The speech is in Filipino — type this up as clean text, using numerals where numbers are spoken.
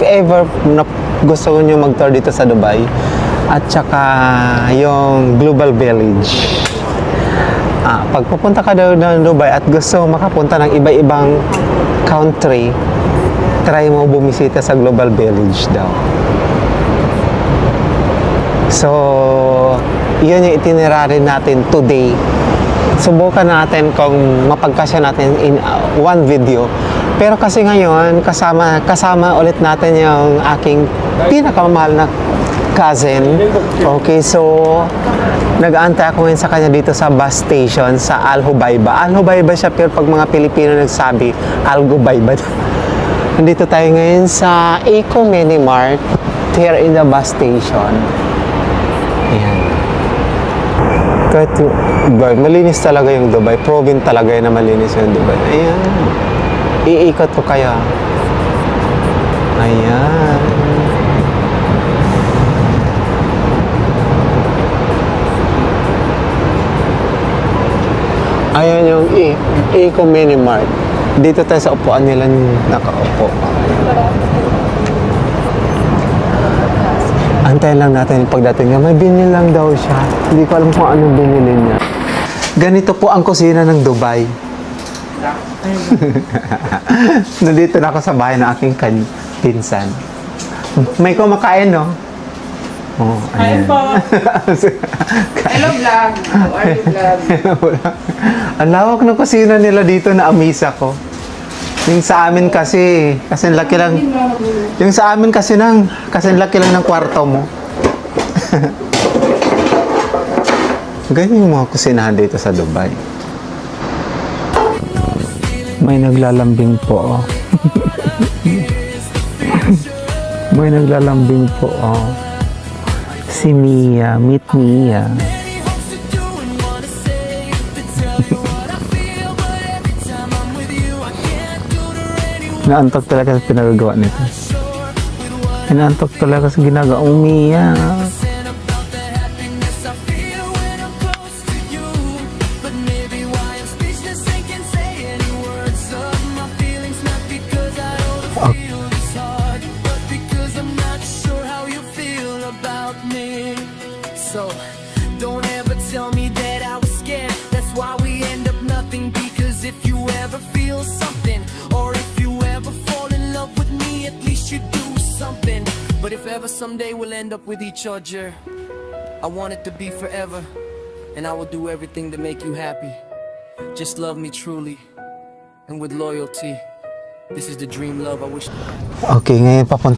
ever na gusto nyo mag-tour dito sa Dubai, at saka yung Global Village. Pag pupunta ka daw ng Dubai at gusto makapunta ng iba-ibang country, try mo bumisita sa Global Village daw. So, yun yung itinerary natin today. Subukan natin kung mapagkasya natin in one video. Pero kasi ngayon, kasama ulit natin yung aking pinakamahal na cousin. Okay, so nag-aantay ako ngayon sa kanya dito sa bus station sa Al Hubayba. Al Hubayba siya, pero pag mga Pilipino nagsabi, Al Gubayba. Nandito tayo ngayon sa Eco Mini Mart here in the bus station. Ayan. Kahit Dubai, malinis talaga yung Dubai. Proven talaga yun na malinis yung Dubai. Ayan. Iikot ko kaya. Ayan. Ayan yung Eco Mini Mart. Dito tayo sa upuan nila nakaupo. Antayin lang natin yung pagdating niya. May binili lang daw siya. Hindi ko alam kung anong binili niya. Ganito po ang kusina ng Dubai. Nandito na ako sa bahay ng aking pinsan. May kumakain, no? Oh, ayan. Hi po. Hello vlog. How are you vlog? Ang lawak ng kusina nila dito na amisa ko. Yung sa amin kasi laki lang. Yung sa amin kasi laki lang ng kwarto mo. Ganyan yung mga kusinahan dito sa Dubai. May naglalambing po. May naglalambing po. Si Mia, meet Mia. Inaantok talaga sa pinagagawa nito. Inaantok talaga sa ginagawa Mia. So, don't ever tell me that I was scared. That's why we end up nothing. Because if you ever feel something, or if you ever fall in love with me, at least you do something. But if ever someday we'll end up with each other, I want it to be forever. And I will do everything to make you happy. Just love me truly and with loyalty. This is the dream love I wish. Okay, ngayon papunta